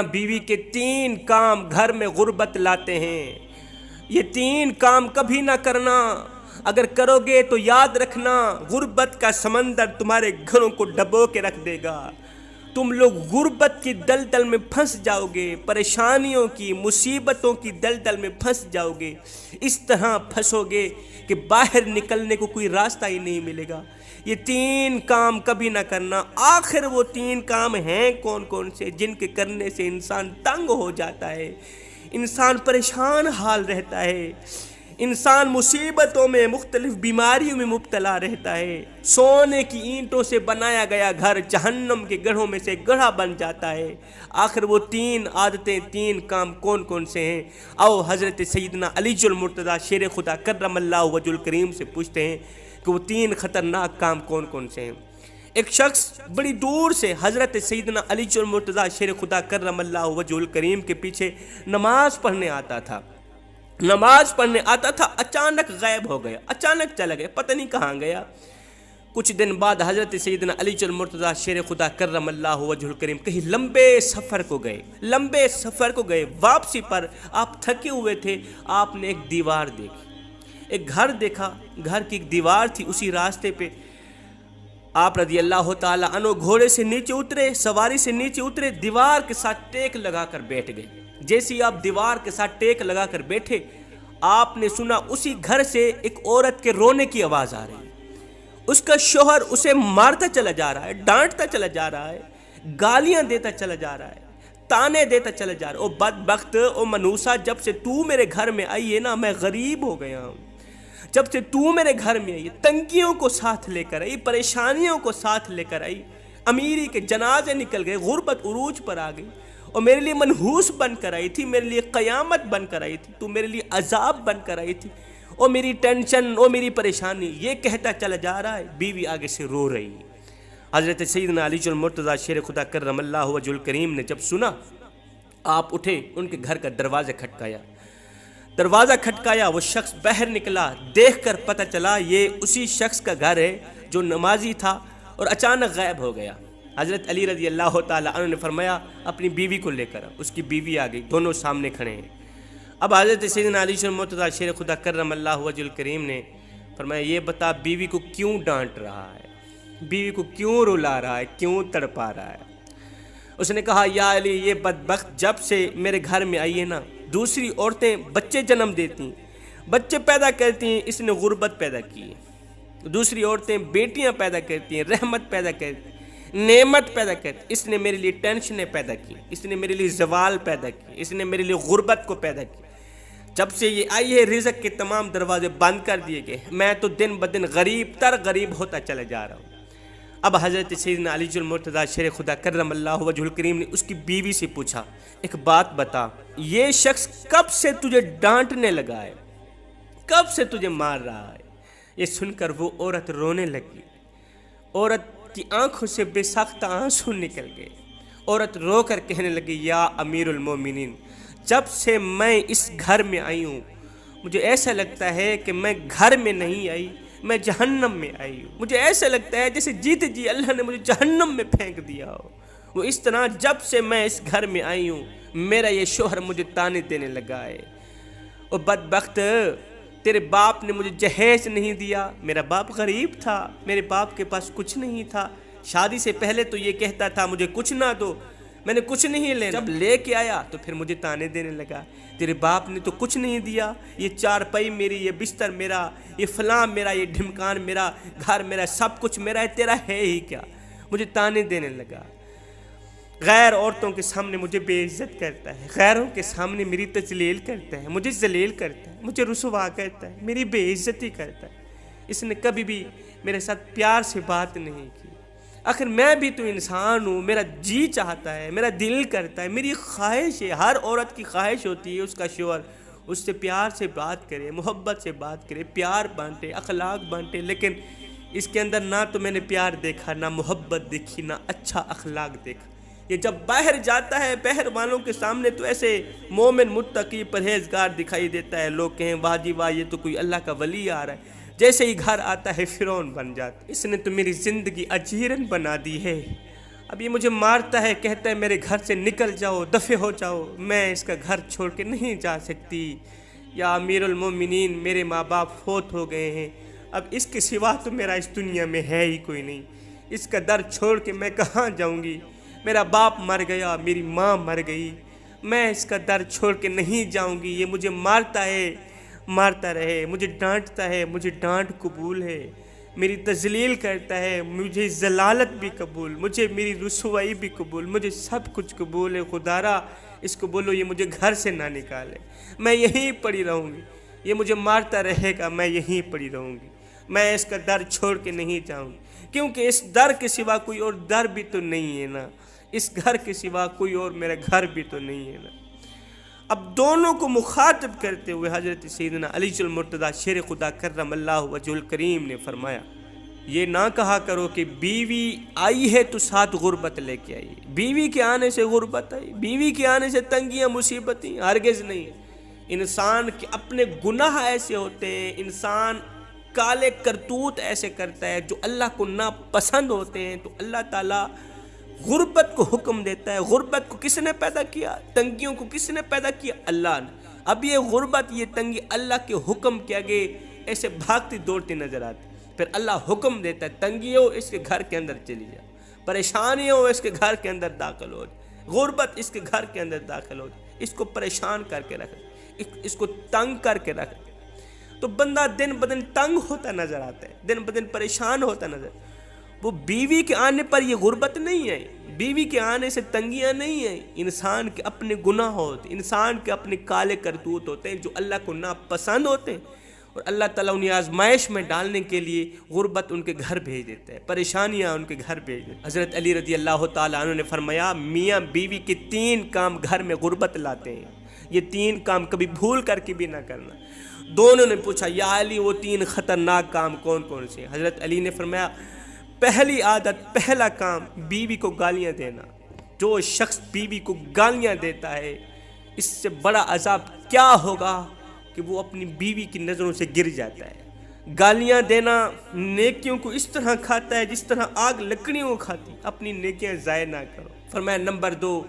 بیوی کے 3 کام گھر میں غربت لاتے ہیں۔ یہ 3 کام کبھی نہ کرنا، اگر کرو گے تو یاد رکھنا غربت کا سمندر تمہارے گھروں کو ڈبو کے رکھ دے گا۔ تم لوگ غربت کی دلدل میں پھنس جاؤ گے، پریشانیوں کی، مصیبتوں کی دلدل میں پھنس جاؤ گے، اس طرح پھنسو گے کہ باہر نکلنے کو کوئی راستہ ہی نہیں ملے گا۔ یہ 3 کام کبھی نہ کرنا۔ آخر وہ 3 کام ہیں کون کون سے جن کے کرنے سے انسان تنگ ہو جاتا ہے، انسان پریشان حال رہتا ہے، انسان مصیبتوں میں، مختلف بیماریوں میں مبتلا رہتا ہے۔ سونے کی اینٹوں سے بنایا گیا گھر جہنم کے گڑھوں میں سے گڑھا بن جاتا ہے۔ آخر وہ 3 عادتیں، 3 کام کون کون سے ہیں؟ آؤ حضرت سیدنا علی المرتضیٰ شیر خدا کرم اللہ وجہ الکریم سے پوچھتے ہیں کہ وہ 3 خطرناک کام کون کون سے ہیں۔ ایک شخص بڑی دور سے حضرت سیدنا علی المرتضیٰ شیر خدا کرم اللہ وجہ الکریم کے پیچھے نماز پڑھنے آتا تھا۔ اچانک غائب ہو گیا، اچانک چلا گیا، پتہ نہیں کہاں گیا۔ کچھ دن بعد حضرت سیدنا علی المرتضیٰ شیر خدا کرم اللہ وجہ الکریم کہیں لمبے سفر کو گئے، واپسی پر آپ تھکے ہوئے تھے، آپ نے ایک دیوار دیکھی، ایک گھر دیکھا، گھر کی ایک دیوار تھی، اسی راستے پہ آپ رضی اللہ تعالیٰ عنہ گھوڑے سے نیچے اترے، سواری سے نیچے اترے، دیوار کے ساتھ ٹیک لگا کر بیٹھ گئے۔ جیسے ہی آپ دیوار کے ساتھ ٹیک لگا کر بیٹھے، آپ نے سنا اسی گھر سے ایک عورت کے رونے کی آواز آ رہی ہے۔ اس کا شوہر اسے مارتا چلا جا رہا ہے، ڈانٹتا چلا جا رہا ہے، گالیاں دیتا چلا جا رہا ہے، تانے دیتا چلا جا رہا ہے۔ او بدبخت، او منوسا، جب سے تو میرے گھر میں آئی ہے نا، میں غریب ہو گیا ہوں۔ جب سے تو میرے گھر میں آئی، تنگیوں کو ساتھ لے کر آئی، پریشانیوں کو ساتھ لے کر آئی، امیری کے جنازے نکل گئے، غربت عروج پر آ گئی، اور میرے لیے منحوس بن کر آئی تھی، میرے لیے قیامت بن کر آئی تھی، تو میرے لیے عذاب بن کر آئی تھی، اور میری ٹینشن، اور میری پریشانی، یہ کہتا چلا جا رہا ہے۔ بیوی آگے سے رو رہی ہے۔ حضرت سیدنا علی المرتضیٰ شیر خدا کرم اللہ وجہ الکریم نے جب سنا، آپ اٹھے، ان کے گھر کا دروازہ کھٹکایا، وہ شخص باہر نکلا، دیکھ کر پتہ چلا یہ اسی شخص کا گھر ہے جو نمازی تھا اور اچانک غائب ہو گیا۔ حضرت علی رضی اللہ تعالیٰ عنہ نے فرمایا اپنی بیوی کو لے کر، اس کی بیوی آ گئی، دونوں سامنے کھڑے ہیں۔ اب حضرت سیدنا علی المرتضیٰ شیر خدا کرم اللہ وجہ الکریم نے فرمایا یہ بتا بیوی کو کیوں ڈانٹ رہا ہے، بیوی کو کیوں رلا رہا ہے، کیوں تڑپا رہا ہے؟ اس نے کہا یا علی، یہ بدبخت جب سے میرے گھر میں آئی ہے نا، دوسری عورتیں بچے جنم دیتی ہیں، بچے پیدا کرتی ہیں، اس نے غربت پیدا کی ہے۔ دوسری عورتیں بیٹیاں پیدا کرتی ہیں، رحمت پیدا کرتی ہیں، نعمت پیدا کرتی، اس نے میرے لیے ٹینشنیں پیدا کی، اس نے میرے لیے زوال پیدا کی، اس نے میرے لیے غربت کو پیدا کی۔ جب سے یہ آئی ہے رزق کے تمام دروازے بند کر دیے گئے، میں تو دن بدن غریب ہوتا چلا جا رہا ہوں۔ اب حضرت سیدنا علی المرتضیٰ شیر خدا کرم اللہ وجہ الکریم نے اس کی بیوی سے پوچھا ایک بات بتا، یہ شخص کب سے تجھے ڈانٹنے لگا ہے، کب سے تجھے مار رہا ہے؟ یہ سن کر وہ عورت رونے لگی، عورت کی آنکھوں سے بے ساختہ آنسو نکل گئے۔ عورت رو کر کہنے لگی یا امیر المومنین، جب سے میں اس گھر میں آئی ہوں مجھے ایسا لگتا ہے کہ میں گھر میں نہیں آئی، میں جہنم میں آئی ہوں۔ مجھے ایسا لگتا ہے جیسے جیتے جی اللہ نے مجھے جہنم میں پھینک دیا ہو۔ وہ اس طرح جب سے میں اس گھر میں آئی ہوں میرا یہ شوہر مجھے تانے دینے لگا ہے۔ اور بدبخت، تیرے باپ نے مجھے جہیز نہیں دیا، میرا باپ غریب تھا، میرے باپ کے پاس کچھ نہیں تھا، شادی سے پہلے تو یہ کہتا تھا مجھے کچھ نہ دو، میں نے کچھ نہیں لینا، جب لے کے آیا تو پھر مجھے تانے دینے لگا، تیرے باپ نے تو کچھ نہیں دیا، یہ چارپائی میری، یہ بستر میرا، یہ فلاں میرا، یہ ڈھمکان میرا، گھر میرا، سب کچھ میرا ہے، تیرا ہے ہی کیا؟ مجھے تانے دینے لگا، غیر عورتوں کے سامنے مجھے بے عزت کرتا ہے، غیروں کے سامنے میری تذلیل کرتا ہے، مجھے ذلیل کرتا ہے، مجھے رسوا کرتا ہے، میری بے عزتی کرتا ہے۔ اس نے کبھی بھی میرے ساتھ پیار سے بات نہیں کی۔ آخر میں بھی تو انسان ہوں، میرا جی چاہتا ہے، میرا دل کرتا ہے، میری خواہش ہے، ہر عورت کی خواہش ہوتی ہے اس کا شوہر اس سے پیار سے بات کرے، محبت سے بات کرے، پیار بانٹے، اخلاق بانٹے، لیکن اس کے اندر نہ تو میں نے پیار دیکھا، نہ محبت دیکھی، نہ اچھا اخلاق دیکھا۔ یہ جب باہر جاتا ہے باہر والوں کے سامنے تو ایسے مومن، متقی، پرہیزگار دکھائی دیتا ہے، لوگ کہیں واہ جی واہ یہ تو کوئی اللہ کا ولی آ رہا ہے، جیسے ہی گھر آتا ہے فرعون بن جاتا ہے۔ اس نے تو میری زندگی اجیرن بنا دی ہے، اب یہ مجھے مارتا ہے، کہتا ہے میرے گھر سے نکل جاؤ، دفع ہو جاؤ، میں اس کا گھر چھوڑ کے نہیں جا سکتی، یا امیر المومنین میرے ماں باپ فوت ہو گئے ہیں، اب اس کے سوا تو میرا اس دنیا میں ہے ہی کوئی نہیں، اس کا در چھوڑ کے میں کہاں جاؤں گی، میرا باپ مر گیا، میری ماں مر گئی، میں اس کا در چھوڑ کے نہیں جاؤں گی، یہ مجھے مارتا ہے، مارتا رہے، مجھے ڈانٹتا ہے، مجھے ڈانٹ قبول ہے، میری تذلیل کرتا ہے، مجھے ذلالت بھی قبول، مجھے میری رسوائی بھی قبول، مجھے سب کچھ قبول ہے، خدارا اس کو بولو یہ مجھے گھر سے نہ نکالے، میں یہیں پڑی رہوں گی، یہ مجھے مارتا رہے گا، میں یہیں پڑی رہوں گی، میں اس کا در چھوڑ کے نہیں جاؤں گی، کیونکہ اس در کے سوا کوئی اور در بھی تو نہیں ہے نا، اس گھر کے سوا کوئی اور میرا گھر بھی تو نہیں ہے نا۔ اب دونوں کو مخاطب کرتے ہوئے حضرت سیدنا علی المرتضیٰ شیر خدا کرم اللہ وجہ الکریم نے فرمایا، یہ نہ کہا کرو کہ بیوی آئی ہے تو ساتھ غربت لے کے آئی، بیوی کے آنے سے غربت آئی، بیوی کے آنے سے تنگیاں مصیبتیں، ہرگز نہیں۔ انسان کے اپنے گناہ ایسے ہوتے ہیں، انسان کالے کرتوت ایسے کرتا ہے جو اللہ کو ناپسند ہوتے ہیں، تو اللہ تعالیٰ غربت کو حکم دیتا ہے۔ غربت کو کس نے پیدا کیا؟ تنگیوں کو کس نے پیدا کیا؟ اللہ نے۔ اب یہ غربت، یہ تنگی اللہ کے حکم کے آگے ایسے بھاگتی دوڑتی نظر آتی، پھر اللہ حکم دیتا ہے تنگیوں اس کے گھر کے اندر چلی جا، پریشانیوں اس کے گھر کے اندر داخل ہو جائے، غربت اس کے گھر کے اندر داخل ہو جائے، اس کو پریشان کر کے رکھ، اس کو تنگ کر کے رکھ، تو بندہ دن بدن تنگ ہوتا نظر آتا ہے، دن بدن پریشان ہوتا نظر۔ وہ بیوی کے آنے پر یہ غربت نہیں ہے، بیوی کے آنے سے تنگیاں نہیں ہیں، انسان کے اپنے گناہ ہوتے ہیں، انسان کے اپنے کالے کرتوت ہوتے ہیں جو اللہ کو ناپسند ہوتے ہیں، اور اللہ تعالیٰ انہیں آزمائش میں ڈالنے کے لیے غربت ان کے گھر بھیج دیتا ہے، پریشانیاں ان کے گھر بھیج دیتا ہے۔ حضرت علی رضی اللہ تعالیٰ عنہ نے فرمایا، میاں بیوی کے 3 کام گھر میں غربت لاتے ہیں، یہ 3 کام کبھی بھول کر کے بھی نہ کرنا۔ دونوں نے پوچھا، یا علی وہ 3 خطرناک کام کون کون سے؟ حضرت علی نے فرمایا، پہلی عادت، پہلا کام، بیوی کو گالیاں دینا۔ جو شخص بیوی کو گالیاں دیتا ہے، اس سے بڑا عذاب کیا ہوگا کہ وہ اپنی بیوی کی نظروں سے گر جاتا ہے۔ گالیاں دینا نیکیوں کو اس طرح کھاتا ہے جس طرح آگ لکڑیوں کو کھاتی، اپنی نیکیاں ضائع نہ کرو۔ فرمایا نمبر 2،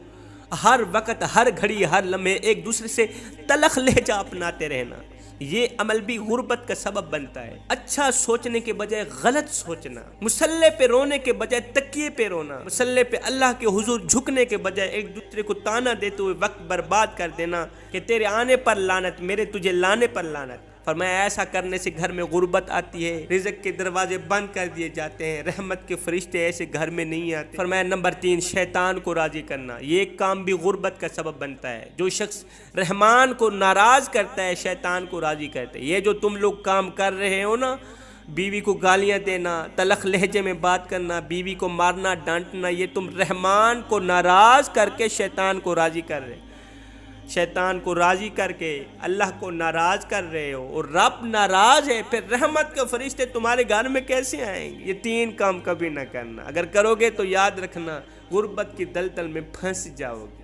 ہر وقت، ہر گھڑی، ہر لمحے ایک دوسرے سے تلخ لہجہ اپناتے رہنا، یہ عمل بھی غربت کا سبب بنتا ہے۔ اچھا سوچنے کے بجائے غلط سوچنا، مصلی پہ رونے کے بجائے تکیے پہ رونا، مصلی پہ اللہ کے حضور جھکنے کے بجائے ایک دوسرے کو تانا دیتے ہوئے وقت برباد کر دینا کہ تیرے آنے پر لعنت، میرے تجھے لانے پر لعنت۔ فرمایا ایسا کرنے سے گھر میں غربت آتی ہے، رزق کے دروازے بند کر دیے جاتے ہیں، رحمت کے فرشتے ایسے گھر میں نہیں آتے۔ فرمایا نمبر 3، شیطان کو راضی کرنا، یہ ایک کام بھی غربت کا سبب بنتا ہے۔ جو شخص رحمان کو ناراض کرتا ہے، شیطان کو راضی کرتا ہے۔ یہ جو تم لوگ کام کر رہے ہو نا، بیوی کو گالیاں دینا، تلخ لہجے میں بات کرنا، بیوی کو مارنا ڈانٹنا، یہ تم رحمان کو ناراض کر کے شیطان کو راضی کر رہے، شیطان کو راضی کر کے اللہ کو ناراض کر رہے ہو، اور رب ناراض ہے، پھر رحمت کے فرشتے تمہارے گھر میں کیسے آئیں گے؟ یہ 3 کام کبھی نہ کرنا، اگر کرو گے تو یاد رکھنا غربت کی دلدل میں پھنس جاؤ گے۔